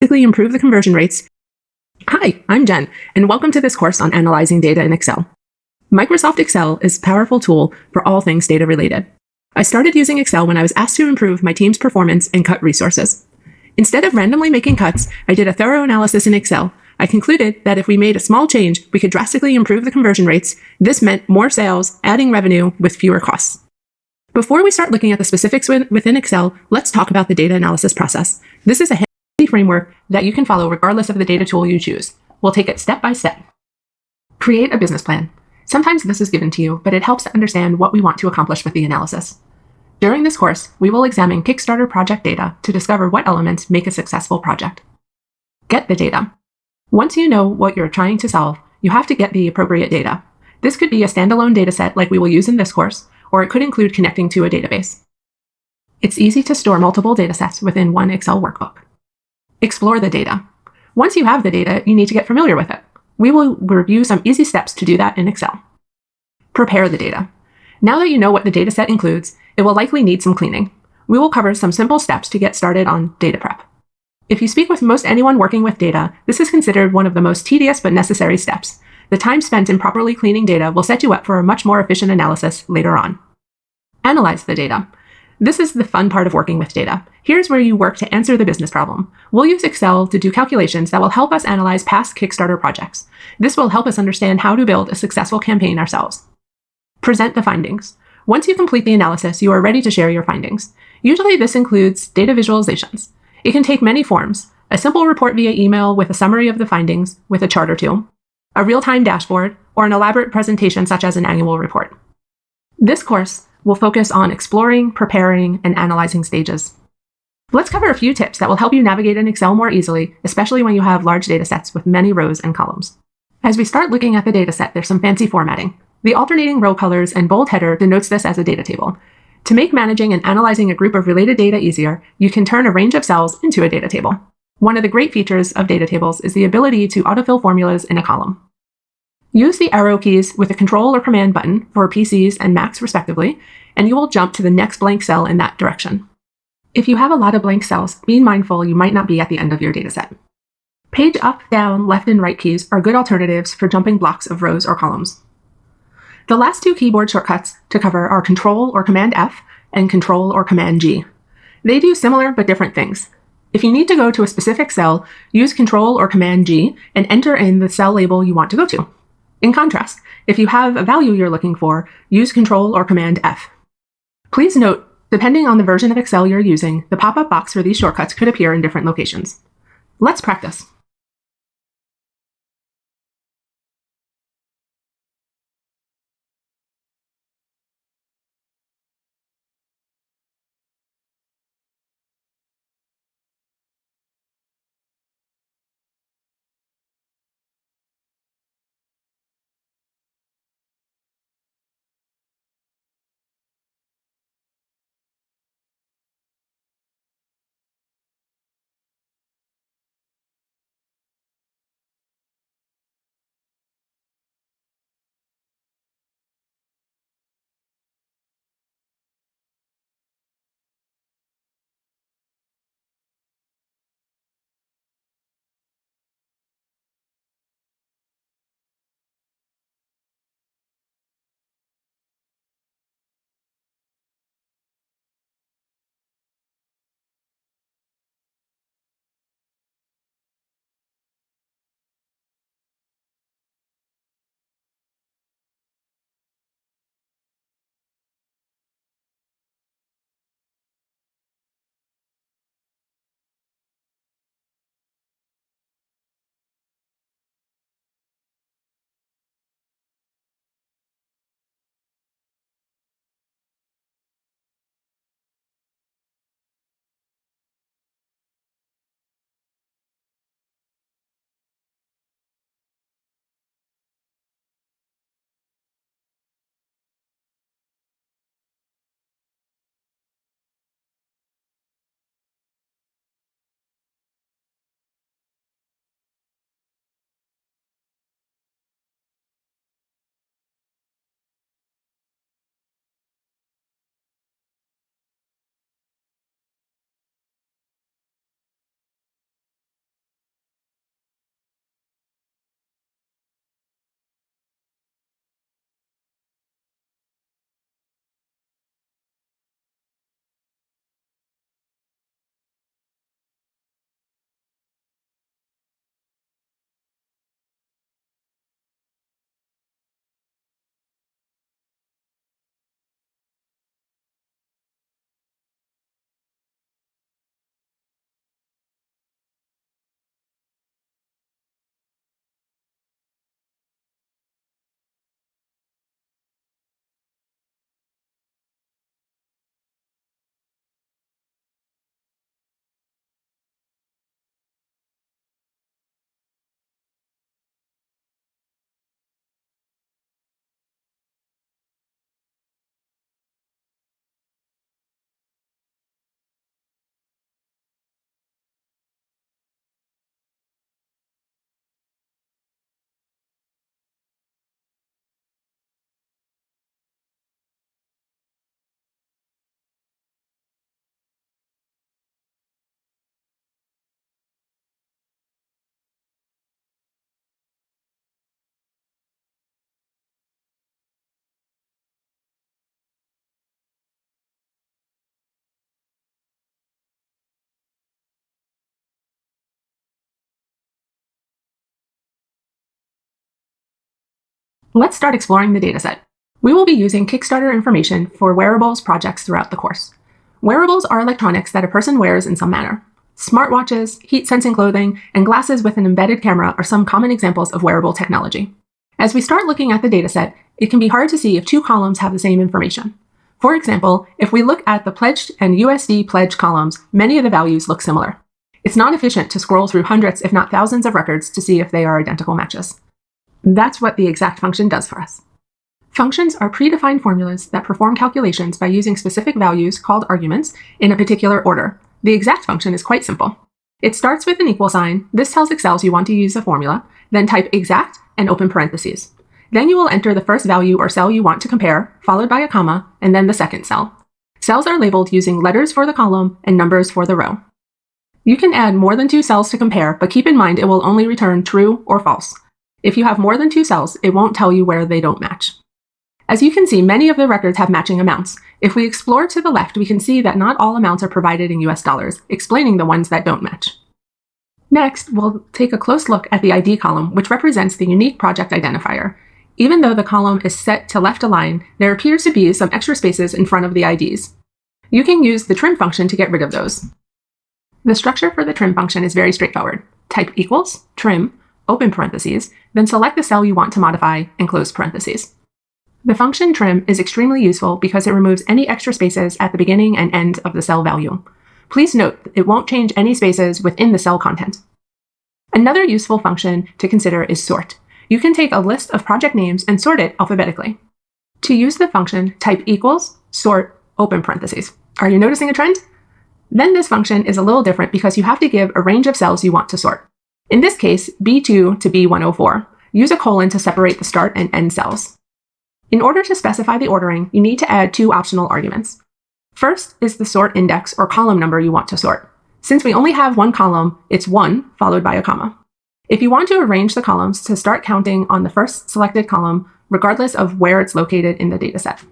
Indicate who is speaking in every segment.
Speaker 1: drastically improve the conversion rates. Hi, I'm Jen, and welcome to this course on analyzing data in Excel. Microsoft Excel is a powerful tool for all things data related. I started using Excel when I was asked to improve my team's performance and cut resources. Instead of randomly making cuts, I did a thorough analysis in Excel. I concluded that if we made a small change, we could drastically improve the conversion rates. This meant more sales, adding revenue with fewer costs. Before we start looking at the specifics within Excel, let's talk about the data analysis process. This is a handy framework that you can follow regardless of the data tool you choose. We'll take it step by step. Create a business plan. Sometimes this is given to you, but it helps to understand what we want to accomplish with the analysis. During this course, we will examine Kickstarter project data to discover what elements make a successful project. Get the data. Once you know what you're trying to solve, you have to get the appropriate data. This could be a standalone dataset like we will use in this course, or it could include connecting to a database. It's easy to store multiple datasets within one Excel workbook. Explore the data. Once you have the data, you need to get familiar with it. We will review some easy steps to do that in Excel. Prepare the data. Now that you know what the dataset includes, it will likely need some cleaning. We will cover some simple steps to get started on data prep. If you speak with most anyone working with data, this is considered one of the most tedious but necessary steps. The time spent in properly cleaning data will set you up for a much more efficient analysis later on. Analyze the data. This is the fun part of working with data. Here's where you work to answer the business problem. We'll use Excel to do calculations that will help us analyze past Kickstarter projects. This will help us understand how to build a successful campaign ourselves. Present the findings. Once you complete the analysis, you are ready to share your findings. Usually this includes data visualizations. It can take many forms: a simple report via email with a summary of the findings with a chart or two, a real-time dashboard, or an elaborate presentation such as an annual report. This course will focus on exploring, preparing, and analyzing stages. Let's cover a few tips that will help you navigate in Excel more easily, especially when you have large data sets with many rows and columns. As we start looking at the data set, there's some fancy formatting. The alternating row colors and bold header denotes this as a data table. To make managing and analyzing a group of related data easier, you can turn a range of cells into a data table. One of the great features of data tables is the ability to autofill formulas in a column. Use the arrow keys with the Control or Command button for PCs and Macs respectively, and you will jump to the next blank cell in that direction. If you have a lot of blank cells, be mindful you might not be at the end of your dataset. Page up, down, left, and right keys are good alternatives for jumping blocks of rows or columns. The last two keyboard shortcuts to cover are Control or Command F and Control or Command G. They do similar but different things. If you need to go to a specific cell, use Control or Command G and enter in the cell label you want to go to. In contrast, if you have a value you're looking for, use Control or Command F. Please note, depending on the version of Excel you're using, the pop-up box for these shortcuts could appear in different locations. Let's practice. Let's start exploring the dataset. We will be using Kickstarter information for wearables projects throughout the course. Wearables are electronics that a person wears in some manner. Smartwatches, heat-sensing clothing, and glasses with an embedded camera are some common examples of wearable technology. As we start looking at the dataset, it can be hard to see if two columns have the same information. For example, if we look at the pledged and USD pledge columns, many of the values look similar. It's not efficient to scroll through hundreds, if not thousands of records to see if they are identical matches. That's what the exact function does for us. Functions are predefined formulas that perform calculations by using specific values called arguments in a particular order. The exact function is quite simple. It starts with an equal sign. This tells Excel you want to use a formula, then type exact and open parentheses. Then you will enter the first value or cell you want to compare, followed by a comma, and then the second cell. Cells are labeled using letters for the column and numbers for the row. You can add more than two cells to compare, but keep in mind it will only return true or false. If you have more than two cells, it won't tell you where they don't match. As you can see, many of the records have matching amounts. If we explore to the left, we can see that not all amounts are provided in US dollars, explaining the ones that don't match. Next, we'll take a close look at the ID column, which represents the unique project identifier. Even though the column is set to left align, there appears to be some extra spaces in front of the IDs. You can use the trim function to get rid of those. The structure for the trim function is very straightforward. Type equals, trim, open parentheses, then select the cell you want to modify and close parentheses. The function trim is extremely useful because it removes any extra spaces at the beginning and end of the cell value. Please note that it won't change any spaces within the cell content. Another useful function to consider is sort. You can take a list of project names and sort it alphabetically. To use the function, type equals, sort, open parentheses. Are you noticing a trend? Then this function is a little different because you have to give a range of cells you want to sort. In this case, B2 to B104. Use a colon to separate the start and end cells. In order to specify the ordering, you need to add two optional arguments. First is the sort index or column number you want to sort. Since we only have one column, it's 1 followed by a comma. If you want to arrange the columns to start counting on the first selected column, regardless of where it's located in the dataset.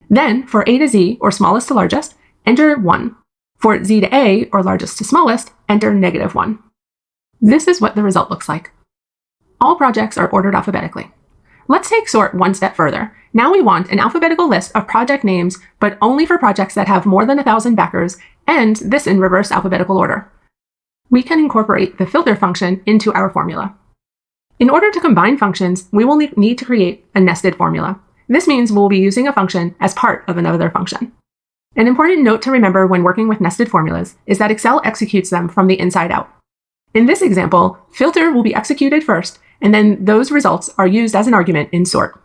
Speaker 1: Then, for A to Z, or smallest to largest, enter 1. For Z to A, or largest to smallest, enter -1. This is what the result looks like. All projects are ordered alphabetically. Let's take sort one step further. Now we want an alphabetical list of project names, but only for projects that have more than 1,000 backers, and this in reverse alphabetical order. We can incorporate the filter function into our formula. In order to combine functions, we will need to create a nested formula. This means we'll be using a function as part of another function. An important note to remember when working with nested formulas is that Excel executes them from the inside out. In this example, filter will be executed first, and then those results are used as an argument in sort.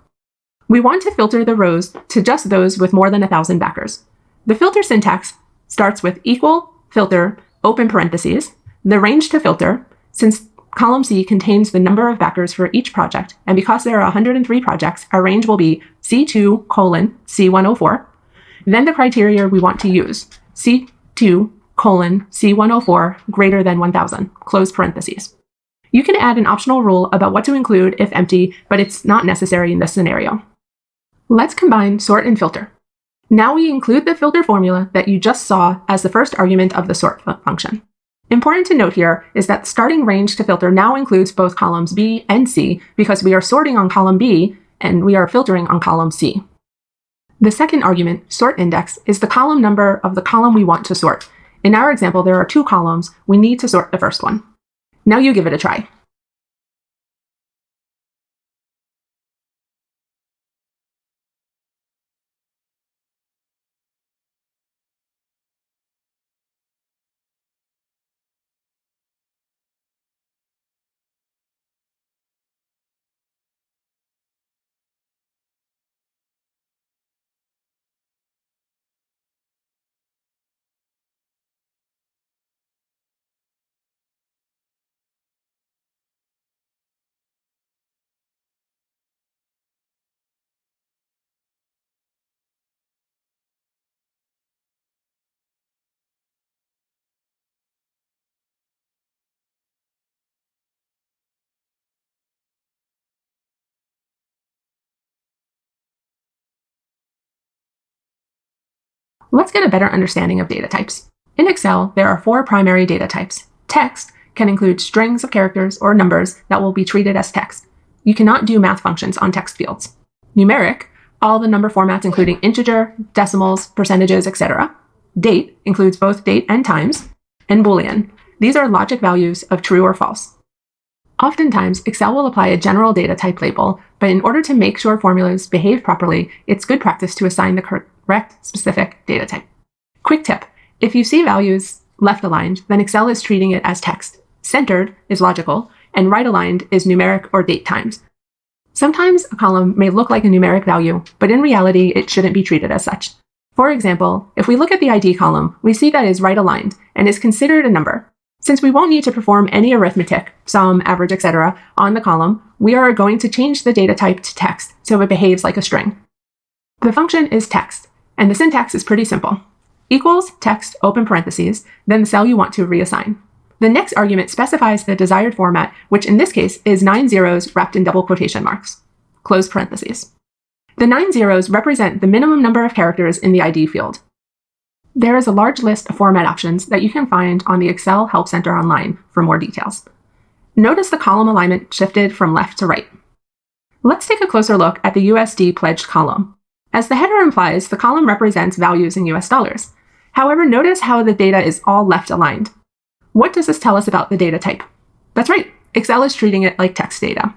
Speaker 1: We want to filter the rows to just those with more than 1,000 backers. The filter syntax starts with equal, filter, open parentheses, the range to filter, since column C contains the number of backers for each project, and because there are 103 projects, our range will be C2 colon C104, then the criteria we want to use, C2 colon C104 greater than 1,000, close parentheses. You can add an optional rule about what to include if empty, but it's not necessary in this scenario. Let's combine sort and filter. Now we include the filter formula that you just saw as the first argument of the sort function. Important to note here is that starting range to filter now includes both columns B and C because we are sorting on column B and we are filtering on column C. The second argument, sort index, is the column number of the column we want to sort. In our example, there are two columns. We need to sort the first one. Now you give it a try. Let's get a better understanding of data types. In Excel, there are 4 primary data types. Text can include strings of characters or numbers that will be treated as text. You cannot do math functions on text fields. Numeric, all the number formats including integer, decimals, percentages, etc. Date includes both date and times. And Boolean, these are logic values of true or false. Oftentimes, Excel will apply a general data type label, but in order to make sure formulas behave properly, it's good practice to assign the correct specific data type. Quick tip, if you see values left aligned, then Excel is treating it as text. Centered is logical, and right aligned is numeric or date times. Sometimes a column may look like a numeric value, but in reality, it shouldn't be treated as such. For example, if we look at the ID column, we see that it is right aligned and is considered a number. Since we won't need to perform any arithmetic, sum, average, etc., on the column, we are going to change the data type to text so it behaves like a string. The function is text, and the syntax is pretty simple. Equals text open parentheses, then the cell you want to reassign. The next argument specifies the desired format, which in this case is 9 zeros wrapped in double quotation marks. Close parentheses. The 9 zeros represent the minimum number of characters in the ID field. There is a large list of format options that you can find on the Excel Help Center online for more details. Notice the column alignment shifted from left to right. Let's take a closer look at the USD pledged column. As the header implies, the column represents values in US dollars. However, notice how the data is all left aligned. What does this tell us about the data type? That's right, Excel is treating it like text data.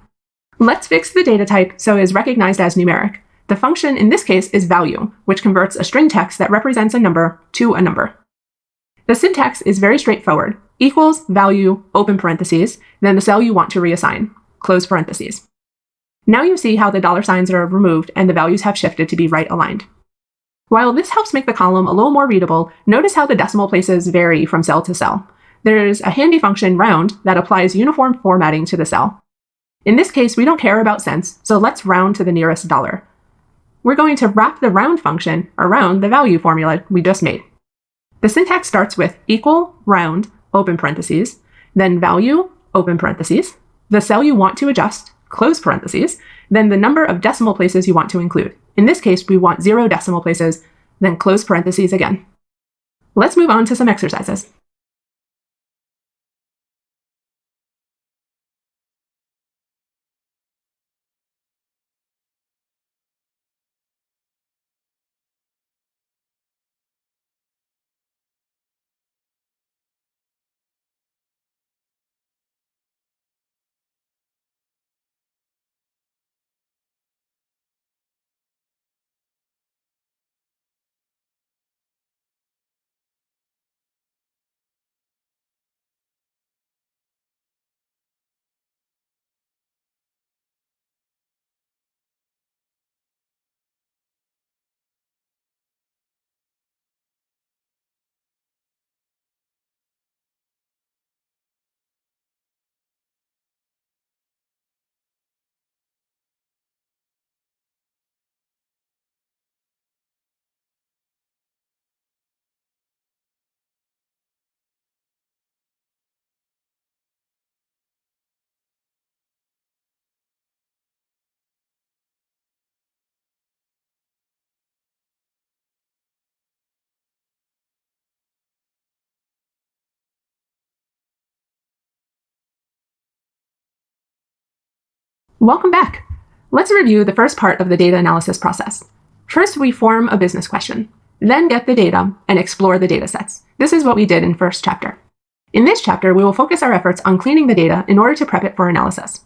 Speaker 1: Let's fix the data type so it is recognized as numeric. The function in this case is value, which converts a string text that represents a number to a number. The syntax is very straightforward. Equals value, open parentheses, then the cell you want to reassign, close parentheses. Now you see how the dollar signs are removed and the values have shifted to be right aligned. While this helps make the column a little more readable, notice how the decimal places vary from cell to cell. There's a handy function, round, that applies uniform formatting to the cell. In this case, we don't care about cents, so let's round to the nearest dollar. We're going to wrap the round function around the value formula we just made. The syntax starts with equal, round, open parentheses, then value, open parentheses, the cell you want to adjust, close parentheses, then the number of decimal places you want to include. In this case, we want 0 decimal places, then close parentheses again. Let's move on to some exercises. Welcome back. Let's review the first part of the data analysis process. First, we form a business question, then get the data and explore the data sets. This is what we did in first chapter. In this chapter, we will focus our efforts on cleaning the data in order to prep it for analysis.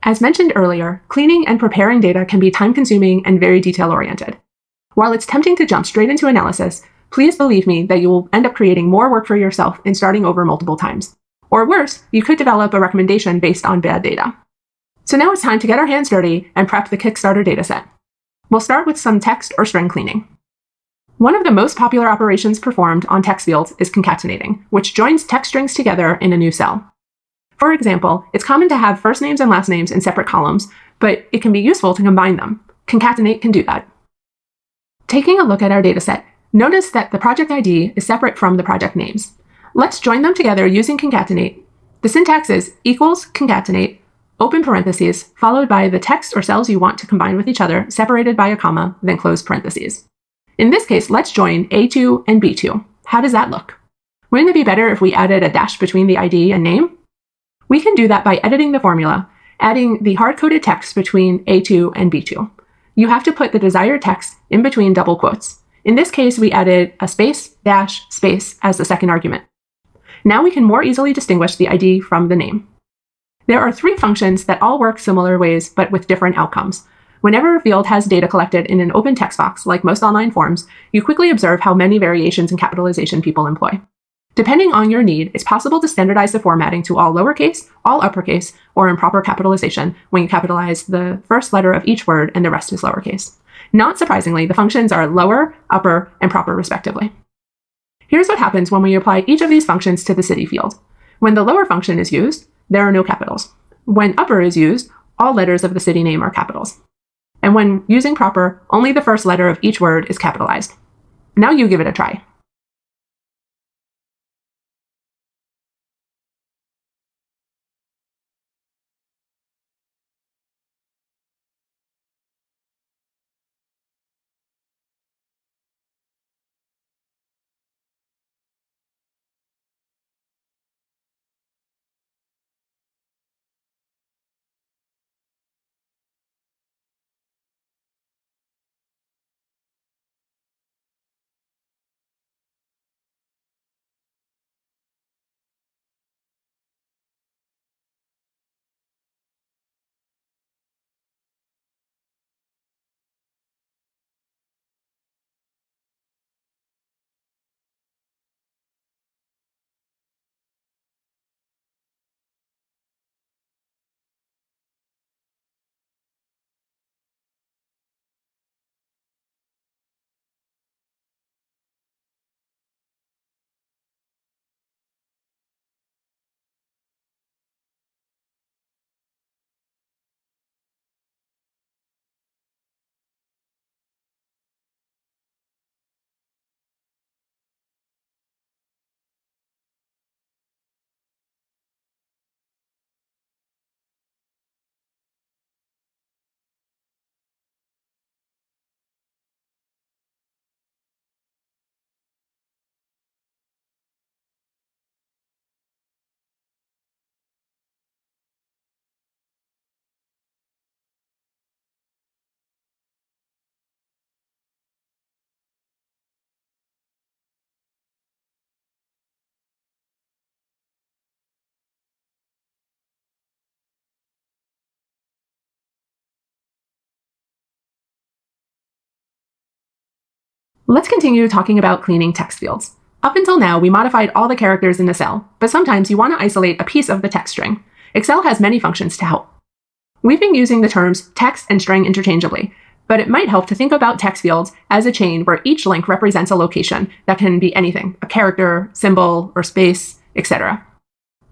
Speaker 1: As mentioned earlier, cleaning and preparing data can be time-consuming and very detail-oriented. While it's tempting to jump straight into analysis, please believe me that you will end up creating more work for yourself and starting over multiple times. Or worse, you could develop a recommendation based on bad data. So now it's time to get our hands dirty and prep the Kickstarter dataset. We'll start with some text or string cleaning. One of the most popular operations performed on text fields is concatenating, which joins text strings together in a new cell. For example, it's common to have first names and last names in separate columns, but it can be useful to combine them. Concatenate can do that. Taking a look at our dataset, notice that the project ID is separate from the project names. Let's join them together using concatenate. The syntax is equals concatenate, open parentheses, followed by the text or cells you want to combine with each other, separated by a comma, then close parentheses. In this case, let's join A2 and B2. How does that look? Wouldn't it be better if we added a dash between the ID and name? We can do that by editing the formula. adding the hard-coded text between A2 and B2. You have to put the desired text in between double quotes. In this case, we added a space, dash, space as the second argument. Now we can more easily distinguish the ID from the name. There are 3 functions that all work similar ways, but with different outcomes. Whenever a field has data collected in an open text box, like most online forms, you quickly observe how many variations in capitalization people employ. Depending on your need, it's possible to standardize the formatting to all lowercase, all uppercase, or improper capitalization when you capitalize the first letter of each word and the rest is lowercase. Not surprisingly, the functions are lower, upper, and proper respectively. Here's what happens when we apply each of these functions to the city field. When the lower function is used, there are no capitals. When upper is used, all letters of the city name are capitals. And when using proper, only the first letter of each word is capitalized. Now you give it a try. Let's continue talking about cleaning text fields. Up until now, we modified all the characters in the cell, but sometimes you want to isolate a piece of the text string. Excel has many functions to help. We've been using the terms text and string interchangeably, but it might help to think about text fields as a chain where each link represents a location that can be anything, a character, symbol, or space, etc.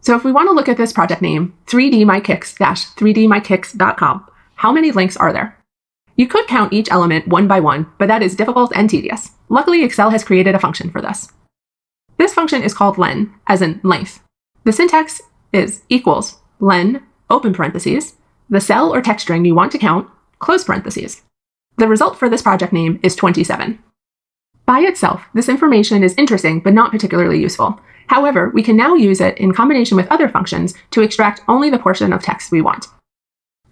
Speaker 1: So if we want to look at this project name, 3dmykicks-3dmykicks.com, how many links are there? You could count each element one by one, but that is difficult and tedious. Luckily, Excel has created a function for this. This function is called len, as in length. The syntax is equals len, open parentheses, the cell or text string you want to count, close parentheses. The result for this project name is 27. By itself, this information is interesting but not particularly useful. However, we can now use it in combination with other functions to extract only the portion of text we want.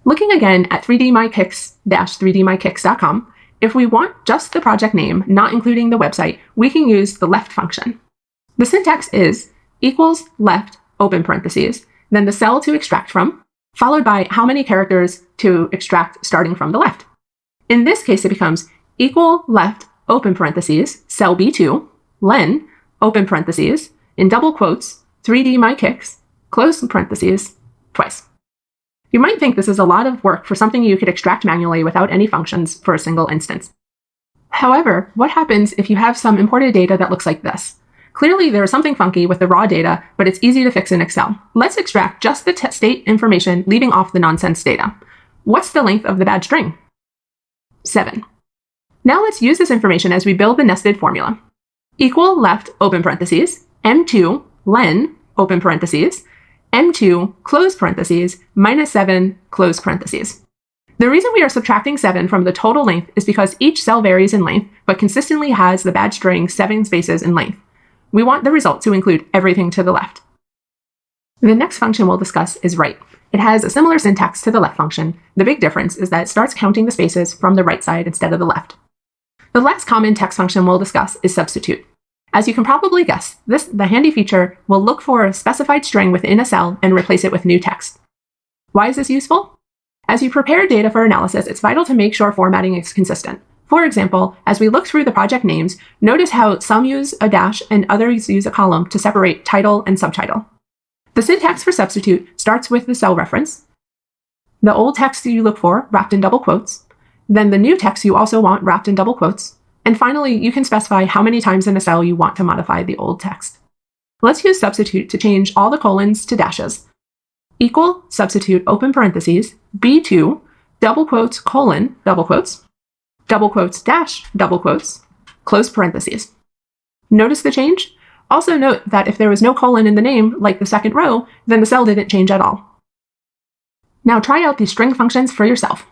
Speaker 1: Looking again at 3dmykicks-3dmykicks.com, if we want just the project name, not including the website, we can use the left function. The syntax is equals left, open parentheses, then the cell to extract from, followed by how many characters to extract starting from the left. In this case, it becomes equal left, open parentheses, cell B2, len, open parentheses, in double quotes, 3dmykicks, close parentheses, twice. You might think this is a lot of work for something you could extract manually without any functions for a single instance. However, what happens if you have some imported data that looks like this? Clearly, there is something funky with the raw data, but it's easy to fix in Excel. Let's extract just the state information, leaving off the nonsense data. What's the length of the bad string? 7. Now let's use this information as we build the nested formula. Equal left, open parentheses, M2, len, open parentheses, M2, close parentheses, minus 7, close parentheses. The reason we are subtracting 7 from the total length is because each cell varies in length, but consistently has the bad string 7 spaces in length. We want the result to include everything to the left. The next function we'll discuss is write. It has a similar syntax to the left function. The big difference is that it starts counting the spaces from the right side instead of the left. The last common text function we'll discuss is substitute. As you can probably guess, the handy feature will look for a specified string within a cell and replace it with new text. Why is this useful? As you prepare data for analysis, it's vital to make sure formatting is consistent. For example, as we look through the project names, notice how some use a dash and others use a column to separate title and subtitle. The syntax for substitute starts with the cell reference, the old text you look for wrapped in double quotes, then the new text you also want wrapped in double quotes, and finally, you can specify how many times in a cell you want to modify the old text. Let's use substitute to change all the colons to dashes. Equal, substitute, open parentheses, B2, double quotes, colon, double quotes, dash, double quotes, close parentheses. Notice the change? Also note that if there was no colon in the name, like the second row, then the cell didn't change at all. Now try out these string functions for yourself.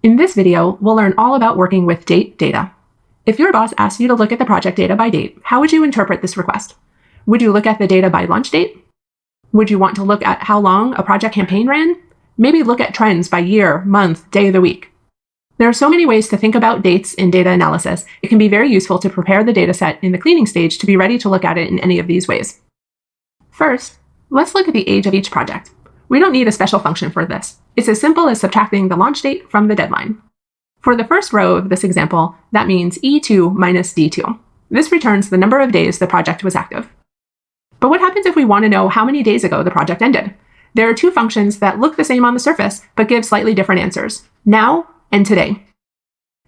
Speaker 1: In this video, we'll learn all about working with date data. If your boss asks you to look at the project data by date, how would you interpret this request? Would you look at the data by launch date? Would you want to look at how long a project campaign ran? Maybe look at trends by year, month, day of the week. There are so many ways to think about dates in data analysis. It can be very useful to prepare the dataset in the cleaning stage to be ready to look at it in any of these ways. First, let's look at the age of each project. We don't need a special function for this. It's as simple as subtracting the launch date from the deadline. For the first row of this example, that means E2 minus D2. This returns the number of days the project was active. But what happens if we want to know how many days ago the project ended? There are two functions that look the same on the surface, but give slightly different answers: now and today.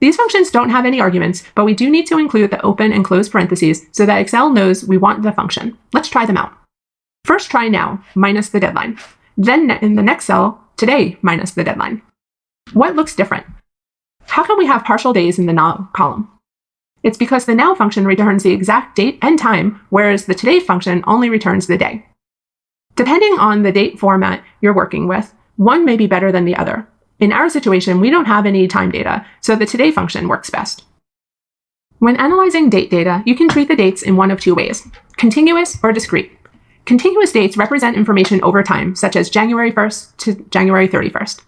Speaker 1: These functions don't have any arguments, but we do need to include the open and close parentheses so that Excel knows we want the function. Let's try them out. First, try now minus the deadline. Then in the next cell, today minus the deadline. What looks different? How can we have partial days in the now column? It's because the now function returns the exact date and time, whereas the today function only returns the day. Depending on the date format you're working with, one may be better than the other. In our situation, we don't have any time data, so the today function works best. When analyzing date data, you can treat the dates in one of two ways: continuous or discrete. Continuous dates represent information over time, such as January 1st to January 31st.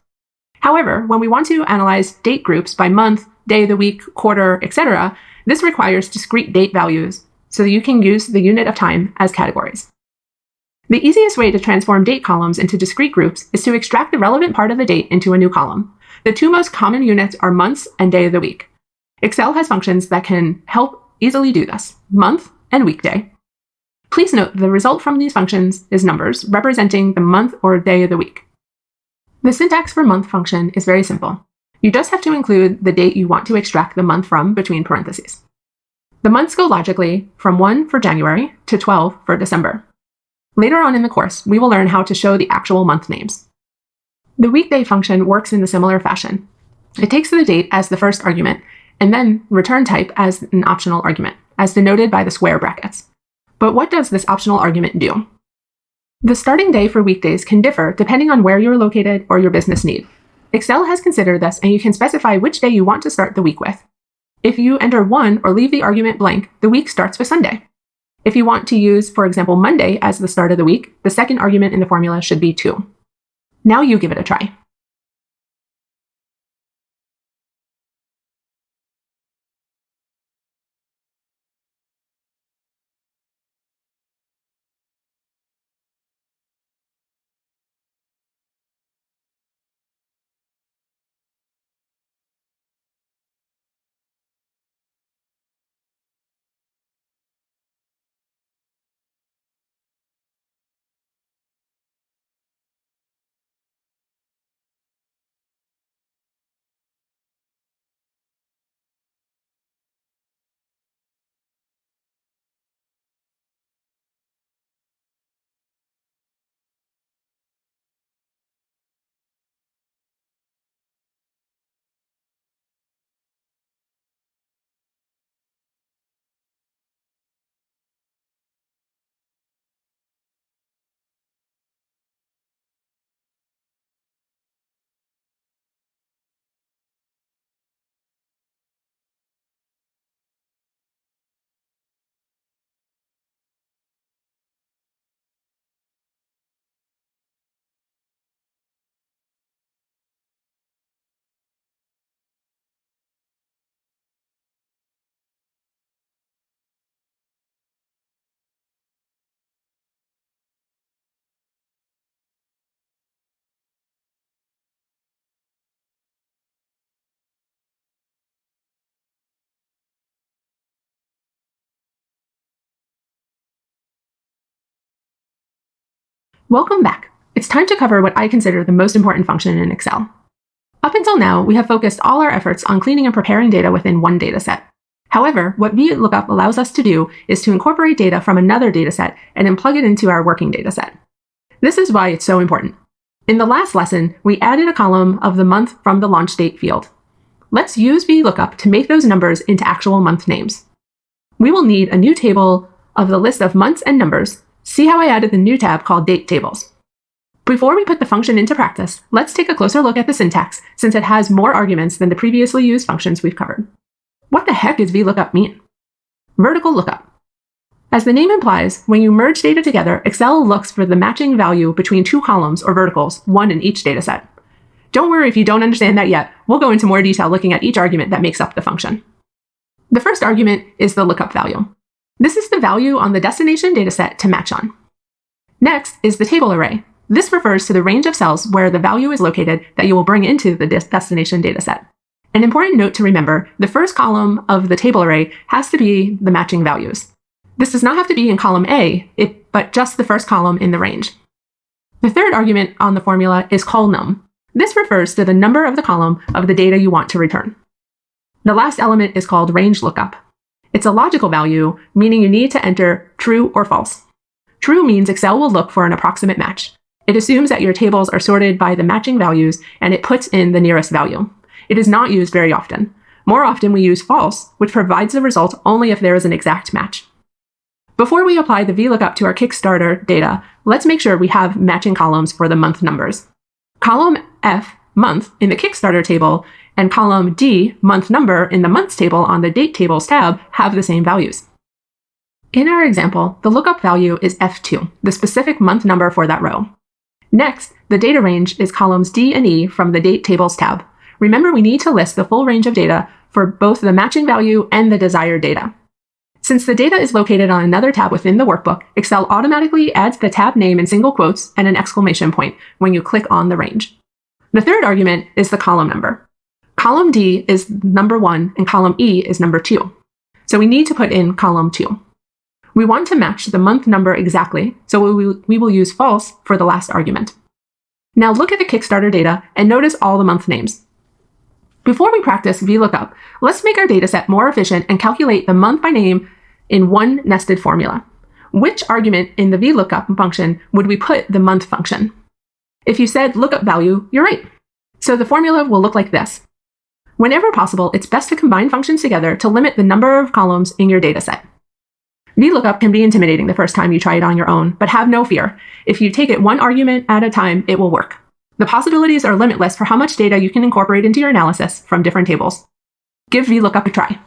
Speaker 1: However, when we want to analyze date groups by month, day of the week, quarter, etc., this requires discrete date values, so you can use the unit of time as categories. The easiest way to transform date columns into discrete groups is to extract the relevant part of the date into a new column. The two most common units are months and day of the week. Excel has functions that can help easily do this, month and weekday. Please note the result from these functions is numbers representing the month or day of the week. The syntax for month function is very simple. You just have to include the date you want to extract the month from between parentheses. The months go logically from 1 for January to 12 for December. Later on in the course, we will learn how to show the actual month names. The weekday function works in a similar fashion. It takes the date as the first argument, and then return type as an optional argument, as denoted by the square brackets. But what does this optional argument do? The starting day for weekdays can differ depending on where you're located or your business need. Excel has considered this, and you can specify which day you want to start the week with. If you enter 1 or leave the argument blank, the week starts with Sunday. If you want to use, for example, Monday as the start of the week, the second argument in the formula should be 2. Now you give it a try. Welcome back. It's time to cover what I consider the most important function in Excel. Up until now, we have focused all our efforts on cleaning and preparing data within one dataset. However, what VLOOKUP allows us to do is to incorporate data from another dataset and then plug it into our working dataset. This is why it's so important. In the last lesson, we added a column of the month from the launch date field. Let's use VLOOKUP to make those numbers into actual month names. We will need a new table of the list of months and numbers. See how I added the new tab called Date Tables. Before we put the function into practice, let's take a closer look at the syntax since it has more arguments than the previously used functions we've covered. What the heck does VLOOKUP mean? Vertical lookup. As the name implies, when you merge data together, Excel looks for the matching value between two columns or verticals, one in each dataset. Don't worry if you don't understand that yet. We'll go into more detail looking at each argument that makes up the function. The first argument is the lookup value. This is the value on the destination dataset to match on. Next is the table array. This refers to the range of cells where the value is located that you will bring into the destination dataset. An important note to remember, the first column of the table array has to be the matching values. This does not have to be in column A, but just the first column in the range. The third argument on the formula is colNum. This refers to the number of the column of the data you want to return. The last element is called range lookup. It's a logical value, meaning you need to enter true or false. True means Excel will look for an approximate match. It assumes that your tables are sorted by the matching values, and it puts in the nearest value. It is not used very often. More often we use false, which provides the result only if there is an exact match. Before we apply the VLOOKUP to our Kickstarter data, let's make sure we have matching columns for the month numbers. Column F, month, in the Kickstarter table, and column D, month number, in the months table on the date tables tab have the same values. In our example, the lookup value is F2, the specific month number for that row. Next, the data range is columns D and E from the Date Tables tab. Remember, we need to list the full range of data for both the matching value and the desired data. Since the data is located on another tab within the workbook, Excel automatically adds the tab name in single quotes and an exclamation point when you click on the range. The third argument is the column number. Column D is number 1 and column E is number 2. So we need to put in column 2. We want to match the month number exactly, so we will use false for the last argument. Now look at the Kickstarter data and notice all the month names. Before we practice VLOOKUP, let's make our dataset more efficient and calculate the month by name in one nested formula. Which argument in the VLOOKUP function would we put the month function? If you said lookup value, you're right. So the formula will look like this. Whenever possible, it's best to combine functions together to limit the number of columns in your dataset. VLOOKUP can be intimidating the first time you try it on your own, but have no fear. If you take it one argument at a time, it will work. The possibilities are limitless for how much data you can incorporate into your analysis from different tables. Give VLOOKUP a try.